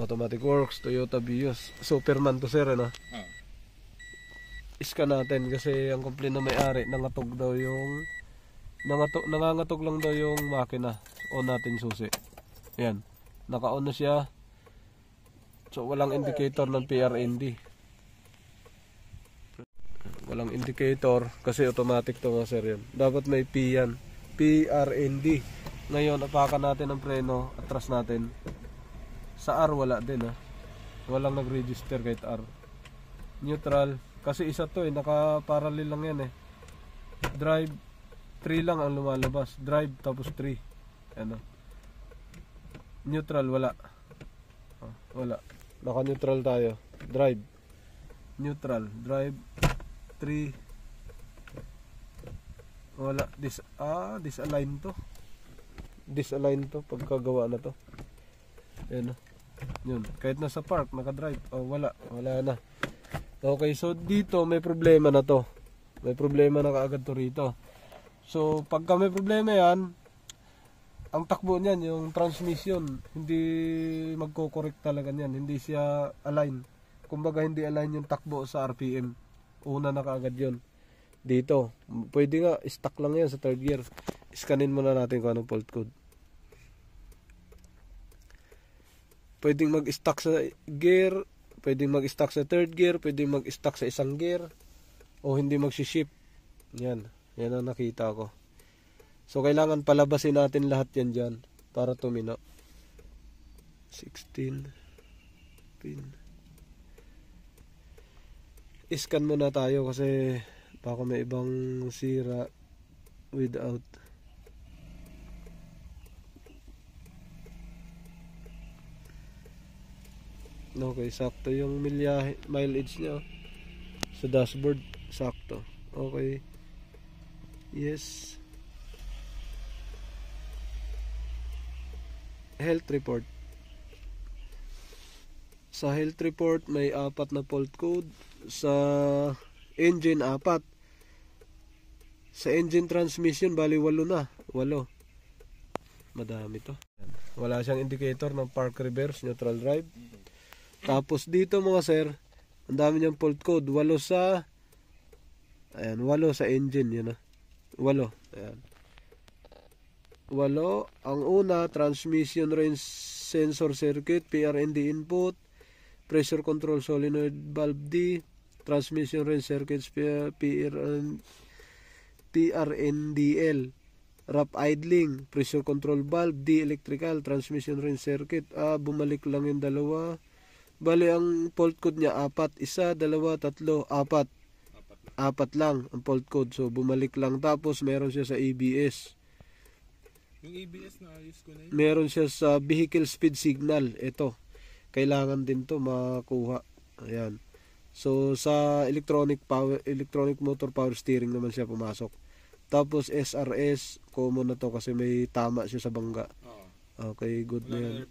Automatic Works, Toyota Vios. Superman to sir, ano? Iska natin kasi ang complaint na may-ari, nangatog daw yung nangangatog lang daw yung makina. On natin susi. Yan. Naka-on na siya. So walang indicator ng PRND. Walang indicator kasi automatic to nga sir yan. Dapat may P yan. PRND. Ngayon apakan natin ang preno, atras natin. Sa R wala din ha. Walang nag-register kahit R. Neutral. Kasi isa to naka-parallel lang yan Drive 3 lang ang lumalabas. Drive tapos 3. Ano? Neutral wala. Wala. Naka-neutral tayo. Drive. Neutral. Drive 3. Wala. Disalign to. Disalign to pagkagawa na to. Yan. Yun. Kahit nasa park, naka-drive. Wala na. Okay, so dito may problema na to. May problema na kaagad to rito. So, pagka may problema yan, ang takbo niyan, yung transmission, hindi magko-correct talaga niyan. Hindi siya align. Kumbaga, hindi align yung takbo sa RPM. Una na kaagad yun. Dito, pwede nga, stuck lang yan sa third gear. Scanin muna natin kung anong fault code. Pwedeng mag-stuck sa gear, pwedeng mag-stuck sa third gear, pwedeng mag-stuck sa isang gear, o hindi mag-shift. Yan ang nakita ko. So kailangan palabasin natin lahat yan dyan para tumino. 16 pin. Iscan muna tayo kasi baka may ibang sira without. Okay, sakto yung mileage niya sa dashboard, sakto. Okay. Yes. Health report. Sa health report may 4 na fault code, sa engine 4. Sa engine transmission bali 8 na. 8. Madami to. Wala siyang indicator ng park reverse, neutral drive. Tapos dito mga sir, ang dami niyang fault code. 8 sa 8 sa engine, yun 8. Ayan. 8. Ang una, transmission range sensor circuit, PRND input, pressure control solenoid valve D, transmission range circuits, PRNDL, wrap idling, pressure control valve D, electrical, transmission range circuit. Bumalik lang yung dalawa. Bali ang fault code niya 4, 1, 2, 3, 4. 4 lang ang fault code. So bumalik lang. Tapos meron siya sa ABS. Yung ABS na ayos ko na yun. Meron siya sa vehicle speed signal. Ito. Kailangan din to makuha. Ayan. So sa electronic motor power steering naman siya pumasok. Tapos SRS, common na to kasi may tama siya sa bangga. Okay, good na yan.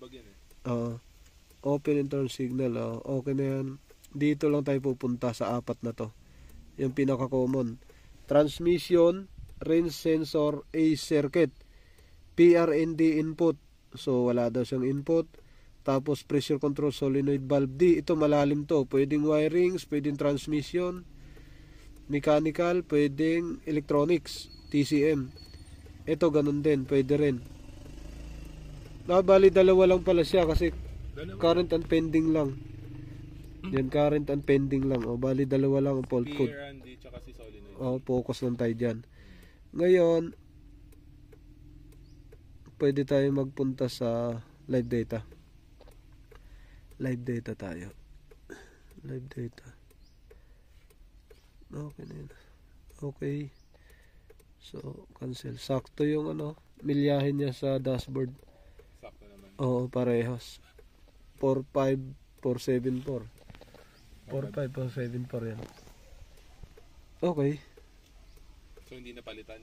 Open internal signal. Okay na yan. Dito lang tayo pupunta sa 4 na to. Yung pinaka-common. Transmission, range sensor, A circuit, PRND input. So, wala daw siyang input. Tapos, pressure control solenoid valve D. Ito, malalim to. Pwedeng wirings, pwedeng transmission, mechanical, pwedeng electronics, TCM. Ito, ganun din. Pwede rin. Bali, 2 lang pala siya kasi current and pending lang. Yan, current and pending lang. Bali 2 lang ang fault code. PRND tsaka si solenoid. Focus lang tayo dyan. Ngayon, pwede tayo magpunta sa live data. Live data tayo. Live data. Okay na yun. Okay. So, cancel. Sakto yung milyahin niya sa dashboard. Sakto naman. Oo, parehas. 45474. 45474 yan. Okay. So hindi napalitan.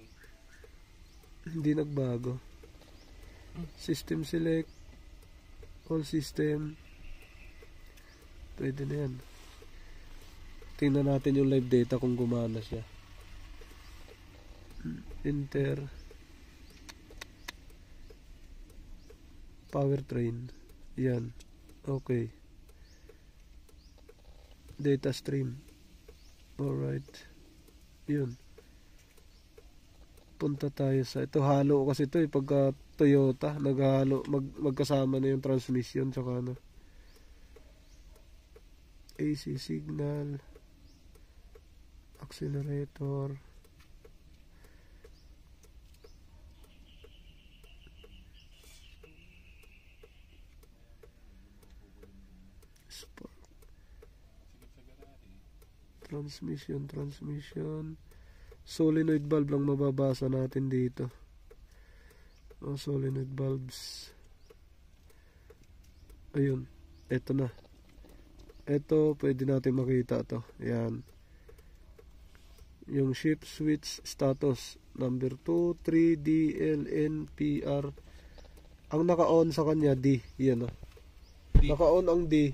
Hindi nagbago. System select. All system. Pwede na yan. Tingnan natin yung live data kung gumana siya. Enter. Powertrain. Yan. Okay. Data stream. Alright. Yun. Punta tayo sa ito. Halo kasi ito pagka Toyota naghalo, magkasama na yung transmission tsaka ano, AC signal, accelerator, transmission, solenoid valve lang mababasa natin dito. Solenoid valves. Ayun, eto na. Eto, pwede natin makita to. Ayan. Yung shift switch status number 2, 3, D, L, N, P, R. Ang naka-on sa kanya D. Yan o. Naka-on ang D,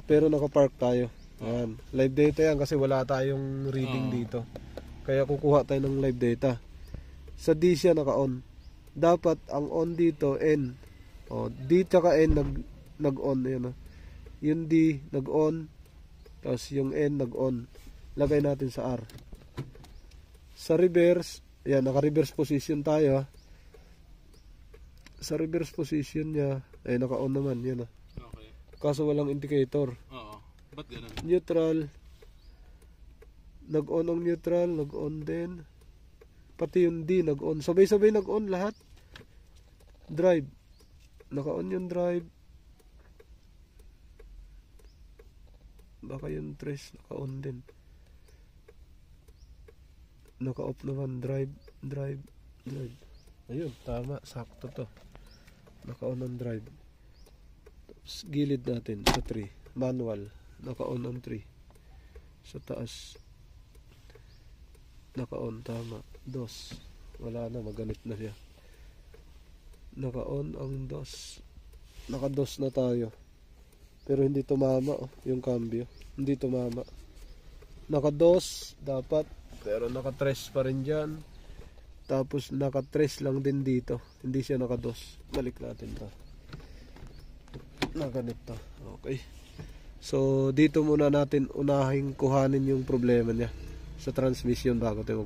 pero naka-park tayo. Ayan. Live data yan kasi wala tayong reading dito. Kaya kukuha tayo ng live data. Sa D siya naka-on. Dapat ang on dito N. D tsaka N nag-on. Ayan o. Yung D nag-on. Tapos yung N nag-on. Lagay natin sa R. Sa reverse, ayan, naka-reverse position tayo. Sa reverse position niya, ay naka-on naman, yan. Okay. Kaso walang indicator. Oo. Ba't ganun? Neutral. Nag-on ang neutral, nag-on din. Pati yung D nag-on. Sabay-sabay nag-on lahat. Drive. Naka-on yung drive. Baka yung trace naka-on din. Naka-off naman. Drive. Ayun, tama. Sakto to. Naka-on ang drive. Tapos, gilid natin sa 3. Manual. Naka-on ang 3. Sa taas. Naka-on. Tama. DOS. Wala na. Maganit na siya. Naka-on ang DOS. Naka-DOS na tayo. Pero hindi tumama. Yung cambio. Hindi tumama. Naka-DOS. Dapat. Pero naka-trace pa rin dyan. Tapos naka-trace lang din dito. Hindi siya naka-DOS. Balik natin to. Naganito. Okay. So dito muna natin unahing kuhanin yung problema niya sa transmission bago tayo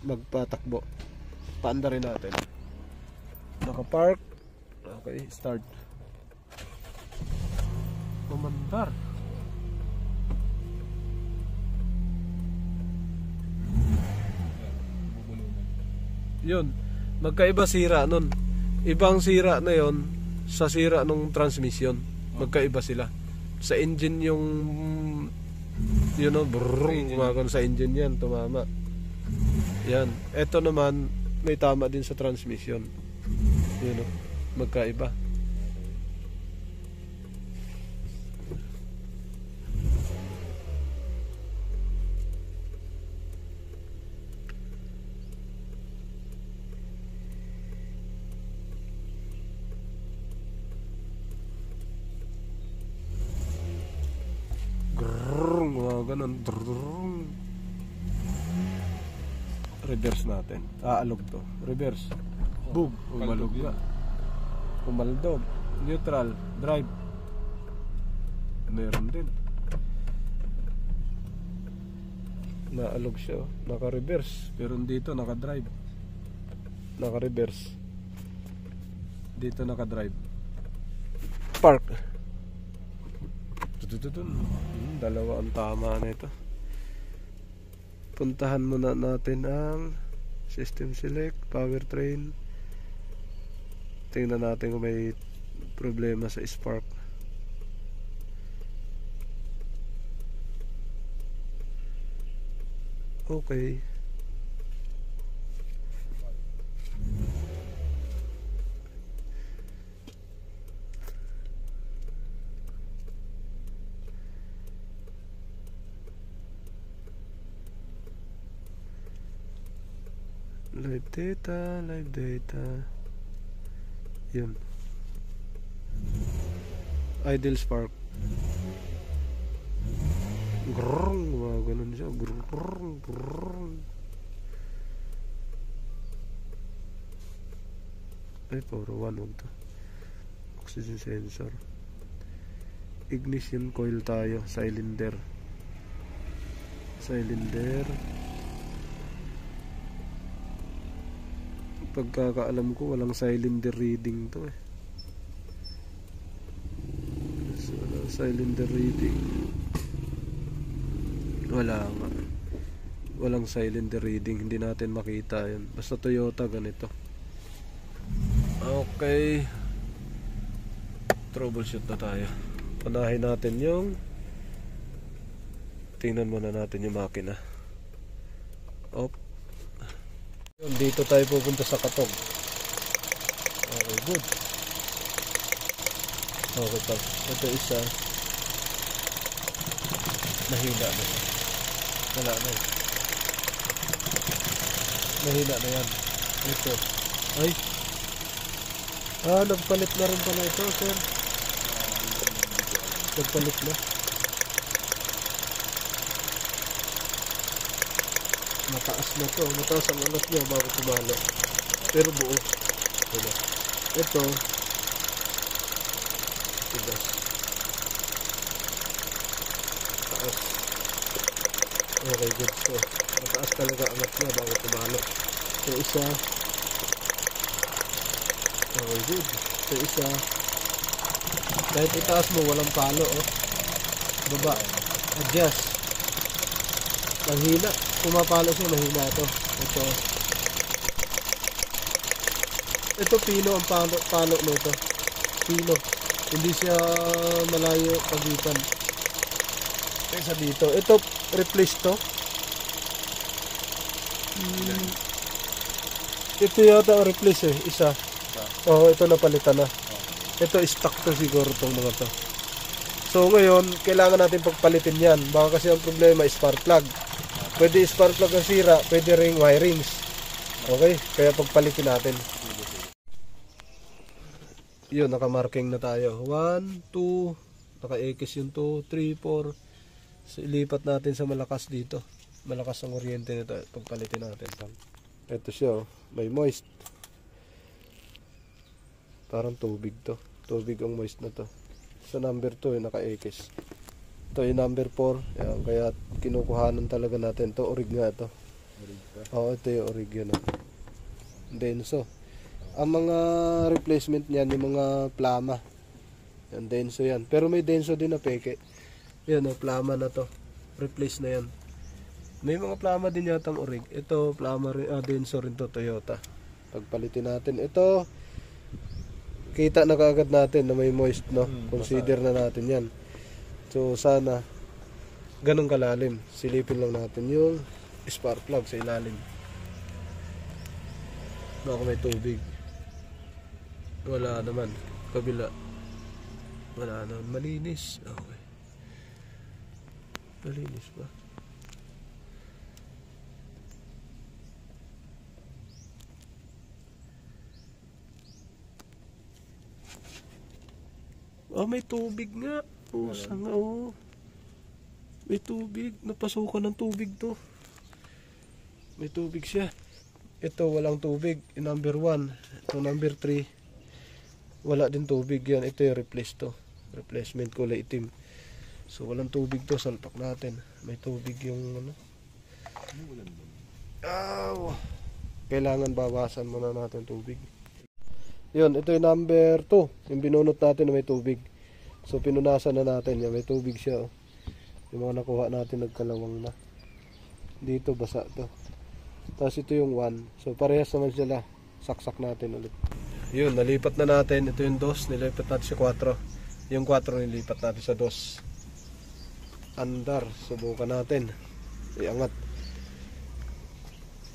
magpatakbo. Paandarin natin. Naka-park. Okay, start. Mamandar. Yun, magkaiba sira nun. Ibang sira na yon sa sira nung transmission. Magkaiba sila. Sa engine yung brrrr, kumakan sa engine yan, tumama. Yan. Ito naman may tama din sa transmission. Yun, magkaiba. Ganun. Reverse natin. Aalog to. Reverse. Boom. Umalog na. Umaldog. Neutral. Drive. Meron din. Naalog siya. Naka-reverse. Pero dito naka-drive. Naka-reverse. Dito naka-drive. Park. Dalawa ang tama na ito. Puntahan muna natin ang system select, powertrain. Tingnan natin kung may problema sa spark. Okay. Live data. Yun. Idle spark. Grrrr, ganun siya. Grrrr. Ay, puro 1 to. Oxygen sensor. ignition coil tayo, cylinder. Pagkakaalam ko walang cylinder reading to eh. So, cylinder reading walang cylinder reading, hindi natin makita yun. Basta Toyota ganito. Okay, troubleshoot na tayo. Panahin natin yung, tingnan muna natin yung makina. Yun, dito tayo pupunta sa katog. Okay, good. Okay pa. Ito isa. Nahina na. Wala na eh. Nahina na yan. Ito. Ay. Nagpalit na rin pala ito, sir. Nagpalit na. Mataas na to. Mataas ang alas niya bago tumalo. Pero buo. Diba? Ito. Tigas. Taas. Okay, good. So, mataas talaga ang alas niya bago tumalo. So, isa. Okay, good. So, isa. Kahit itaas mo, walang palo. Baba. Adjust. Mahina. Pumapalo siya, mahina ito. Ito pino ang palo nito. Pino. Hindi siya malayo pagitan. Kaysa dito. Ito, replace to. Ito yata ang replace eh. Isa. Oo, ito napalitan na. Ito stock to siguro itong mga to. So ngayon, kailangan natin pagpalitin yan. Baka kasi ang problema is spark plug. Pwede spark plug ang sira, pwede ring wirings. Okay, kaya pagpalitin natin. Yun, nakamarking na tayo. 1, 2, naka-X yung 2, 3, 4. So, ilipat natin sa malakas dito. Malakas ang kuryente nito. Pagpalitin natin. Ito siya, may moist. Parang tubig to. Tubig ang moist na to. Sa number 2, naka-X. Ito yung number 4. Ayan, kaya kinukuhanan talaga natin. Ito, orig nga ito. Oo, ito yung orig yun. Denso. Ang mga replacement niyan, yung mga plama. Yan, denso yan. Pero may denso din na peke. Yan, plama na to. Replace na yan. May mga plama din yata ang orig. Ito, plama rin, denso rin to, Toyota. Pagpalitin natin. Ito, kita na kaagad natin na may moist, no? Consider na natin yan. So sana ganun kalalim. Silipin lang natin yung spark plug sa ilalim. Baka may tubig. Wala naman. Kabila. Wala naman. Malinis. Okay. Malinis ba? May tubig nga. Sanga, may tubig. Napasukan ng tubig to. May tubig siya. Ito walang tubig. Yung number 1. Ito number 3. Wala din tubig yan. Ito yung replace to. Replacement kulay itim. So walang tubig to. Salpak natin. May tubig yung ano. Kailangan bawasan muna natin tubig. Yun. Ito yung number 2. Yung binunot natin na may tubig. So pinunasan na natin yan. May tubig siya. Yung mga nakuha natin nagkalawang na. Dito basa to. Tapos ito yung 1. So parehas naman sila. Saksak natin ulit. Yun, nalipat na natin. Ito yung 2. Nilipat natin sa 4. Yung 4 nilipat natin sa 2. Andar. Subukan natin. Iangat.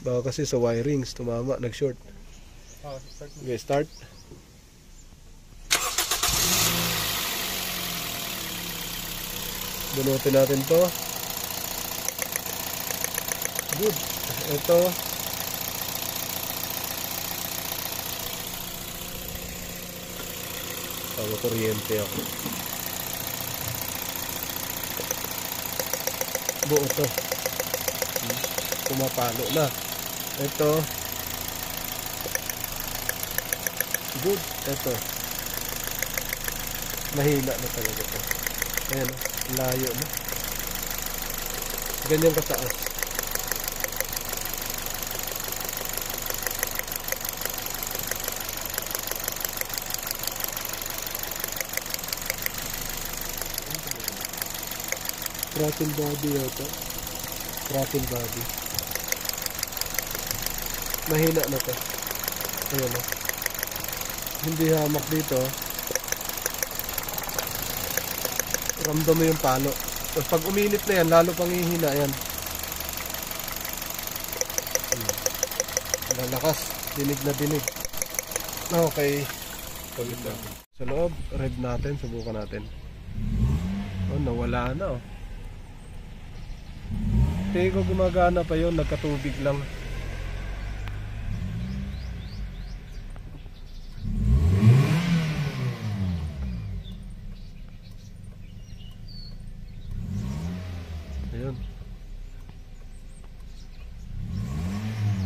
Baka kasi sa wirings tumama. Nag-short. Okay, start. Bunutin natin to. Good. Ito. Kuryente ako. Buo to. Pumapalo na. Ito. Good. Ito. Mahina na talaga to. Ayan o, layo na. Ganyan kataas. Throttle body yata. Throttle body. Mahina na to. Ayan o. Hindi hamak dito. Ramdam mo yung palo. Tapos pag uminit na yan, lalo pang hihina yan. Lalakas. Dinig na dinig. Okay. Sa loob, rev natin. Subukan natin. Oh, nawala na oh. Tingin ko gumagana pa yun, nagkatubig lang. Ayun.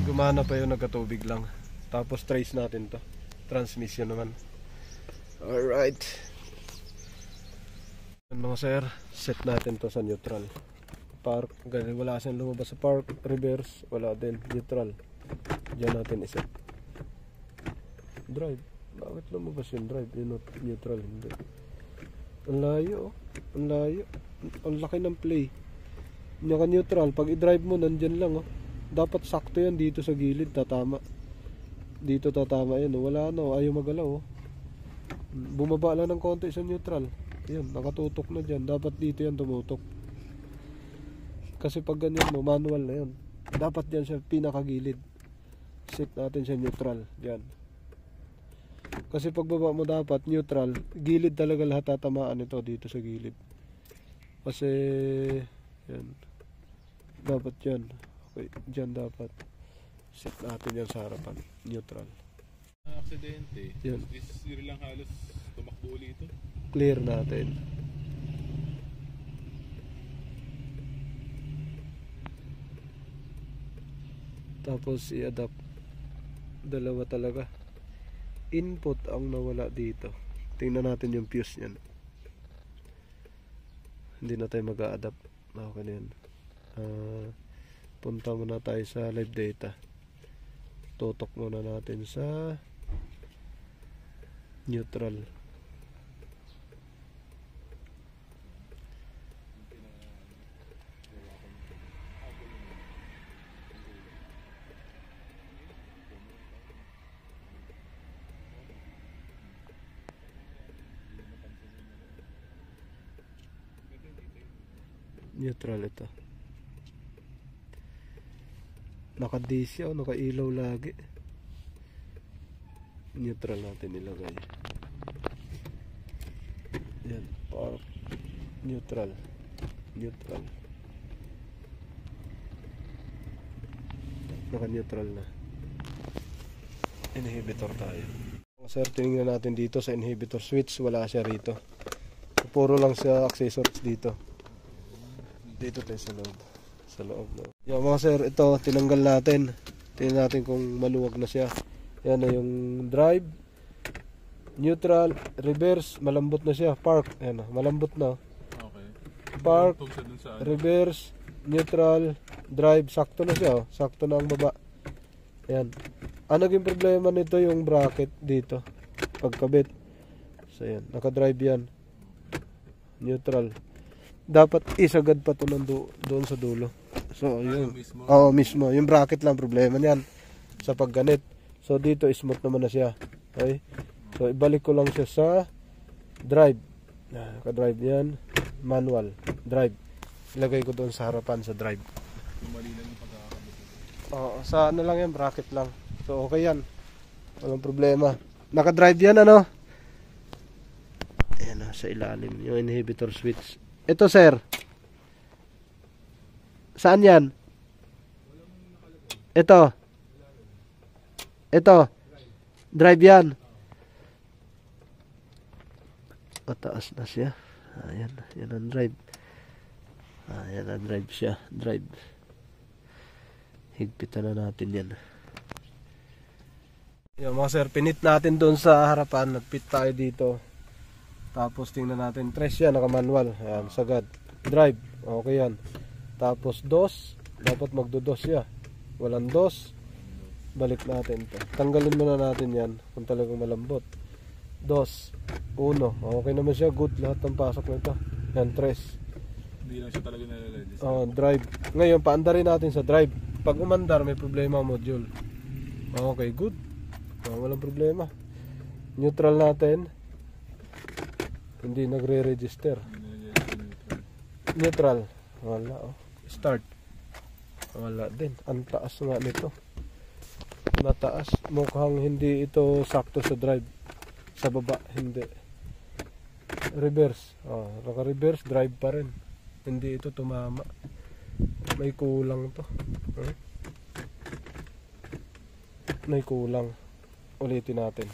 Gumana pa yun, nagkatubig lang. Tapos trace natin to. Transmission naman. Alright. Mga sir, set natin to sa neutral. Park, ganun, wala siyang lumabas sa park, reverse, wala din, neutral. Diyan natin iset. Drive, bakit lumabas yung drive? Yung neutral, hindi. Ang layo, ang layo. Ang laki ng play. Naka-neutral, pag i-drive mo, nandyan lang. Dapat sakto yan dito sa gilid, tatama. Dito tatama yan, wala na, ayaw magalaw. Bumaba lang ng konti sa neutral. Yan, nakatutok na dyan. Dapat dito yan tumutok. Kasi pag ganyan mo, manual na yun. Dapat dyan siya pinakagilid. Set natin siya neutral. Dyan. Kasi pag baba mo dapat neutral, gilid talaga lahat tatamaan ito dito sa gilid. Kasi, yan. Dapat dyan. Okay, dyan dapat. Set natin yan sa harapan. Neutral. Aksidente. Yan. This year lang halos tumakbo ulit ito. Clear natin. Tapos i-adapt. Dalawa talaga. Input ang nawala dito. Tingnan natin yung fuse niyan. Hindi na tayo mag-a-adapt. Okay na yan. Punta muna tayo sa live data. Tutok muna natin sa neutral. Neutral ito. Naka-DC o naka-ilaw lagi. Neutral natin ilagay. Yan, park. Neutral. Neutral. Naka-neutral na. Inhibitor tayo. Sir, tingnan natin dito sa inhibitor switch. Wala siya rito. Puro lang sa accessories dito. Dito tayo sa loob. Sa loob. No? Yan mga sir, ito tinanggal natin. Tingnan natin kung maluwag na siya. Yan na yung drive, neutral, reverse, malambot na siya. Park, yan na, malambot na. Okay. Park, reverse, neutral, drive, sakto na siya. Sakto na ang baba. Yan. Ang naging problema nito yung bracket dito. Pagkabit. So yan, naka-drive yan. Neutral. Dapat isagad pa ito doon sa dulo. So yun. Oo, mismo. Yung bracket lang problema niyan sa pagganit. So dito smooth naman na siya. Okay? So ibalik ko lang siya sa drive. Naka-drive yan. Manual. Drive. Ilagay ko doon sa harapan sa drive. Yung mali lang yung pagkakabit. Oo, sa ano lang yan, bracket lang. So okay yan. Walang problema. Naka-drive yan ano? Ayan na, sa ilalim. Yung inhibitor switch. Ito sir. Saan yan? Ito. Ito. Drive yan. Pataas na siya. Ayan. Yan ang drive. Ayan ang drive siya. Drive. Higpitan na natin yan. Yan mga sir. Pinit natin doon sa harapan. Nagpit tayo dito. Tapos tingnan natin, trace yan, naka-manual. Ayan, sagad. Drive, okay yan. Tapos DOS, dapat magdo-DOS siya. Walang DOS, balik natin to. Tanggalin muna natin yan kung talagang malambot. DOS, 1, okay naman siya, good lahat ng pasok nito. Yan, trace. Hindi lang siya talaga nare-register. Drive. Ngayon, paandarin natin sa drive. Pag umandar, may problema ang module. Okay, good. Walang problema. Neutral natin. Hindi nagre-register. Neutral. Wala, Start. Wala din. Ang taas nga nito. Mataas. Mukhang hindi ito sakto sa drive. Sa baba, hindi. Reverse. Naka-reverse, drive pa rin. Hindi ito tumama. May kulang to. May kulang. Ulitin natin.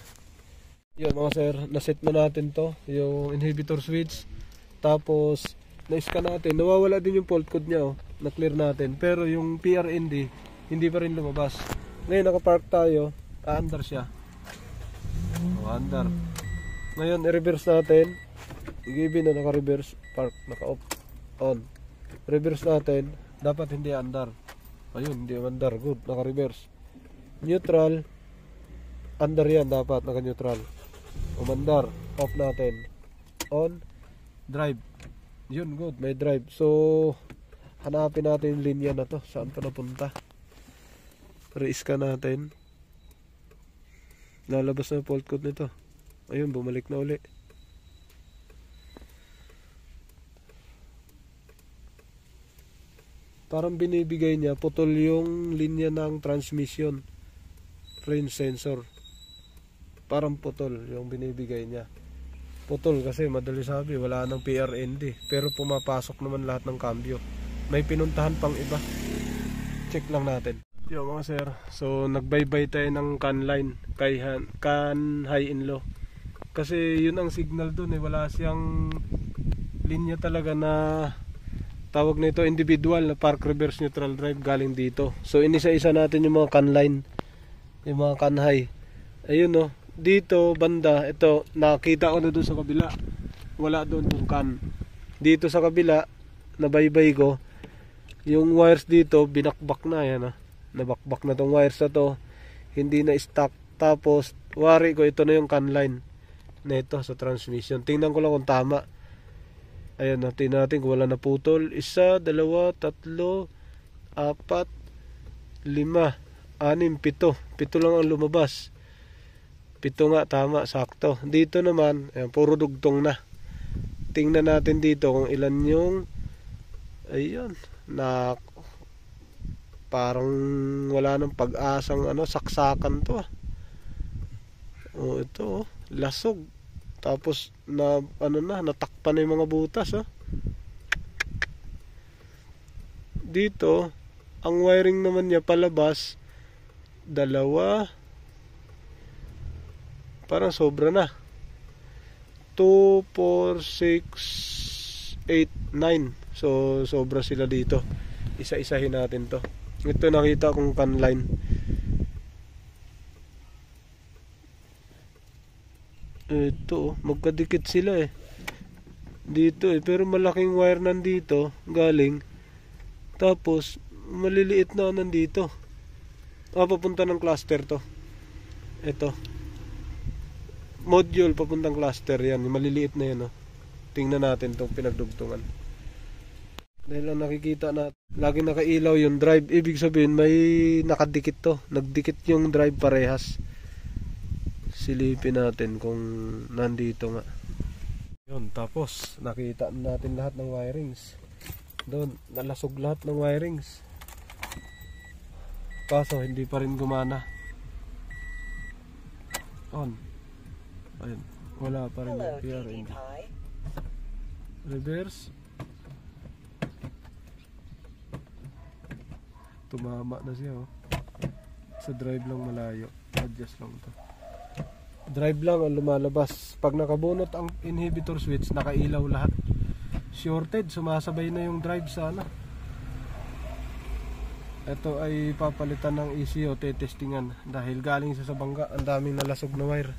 Yan mga sir, naset na natin to. Yung inhibitor switch. Tapos, na-scan natin. Nawawala din yung fault code niya. Na-clear natin. Pero yung PRND, hindi pa rin lumabas. Ngayon nakapark tayo. Aandar siya. Aandar. Ngayon, i-reverse natin. I-give na naka-reverse. Park, naka-off. On. Reverse natin. Dapat hindi andar. Ayun, hindi andar. Good, naka-reverse. Neutral. Andar yan dapat, naka-neutral. Umandar. Off natin. On. Drive. Yun, good, may drive. So, hanapin natin yung linya na to. Saan to napunta? Re-scan natin. Lalabas na yung fault code nito. Ayun, bumalik na uli. Parang binibigay niya, putol yung linya ng transmission. Range sensor. Parang putol yung binibigay niya. Putol kasi madali sabi, wala nang PRND. Pero pumapasok naman lahat ng cambio. May pinuntahan pang iba. Check lang natin. Yo mga sir, so nagbaybay tayo ng can line kay can high and low. Kasi yun ang signal dun wala siyang linya talaga na tawag nito individual na park reverse neutral drive galing dito. So inisa-isa natin yung mga can line, yung mga can high. Ayun dito banda, ito nakita ko na doon sa kabila. Wala doon yung can. Dito sa kabila, nabaybay ko. Yung wires dito binakbak na yan nabakbak na tong wires na to. Hindi na stock. Tapos wari ko ito na yung can line nito sa transmission. Tingnan ko lang kung tama. Ayan, tingnan natin kung wala na putol. 1, 2, 3, 4, 5, 6, 7. 7 lang ang lumabas. 7 nga, tama, sakto. Dito naman, ayan, puro dugtong na. Tingnan natin dito kung ilan yung ayun, na parang wala nang pag-asang saksakan to. Ito, lasog. Tapos na natakpan na yung mga butas Dito, ang wiring naman niya palabas 2. Parang sobra na. 2, 4, 6, 8, 9. So sobra sila dito. Isa-isahin natin to. Ito nakita kong can line. Ito magkadikit sila dito pero malaking wire nandito galing, tapos maliliit na nandito. Papunta ng cluster to. Ito module papuntang cluster yan, yung maliliit na yan Tingnan natin tong pinagdugtungan. Dahil lang nakikita natin laging nakailaw yung drive, ibig sabihin may nakadikit to, nagdikit yung drive parehas. Silipin natin kung nandito nga. Yun, tapos nakita natin lahat ng wirings. Doon, nalasog lahat ng wirings. Kaso hindi pa rin gumana. On. Ayun, wala pa rin yung PRND. Reverse. Tumama na siya Sa drive lang malayo. Adjust lang to. Drive lang ang lumalabas. Pag nakabunot ang inhibitor switch, nakailaw lahat. Shorted, sumasabay na yung drive sana. Ito ay papalitan ng ECU, testingan dahil galing sa bangga, ang daming nalasog na wire.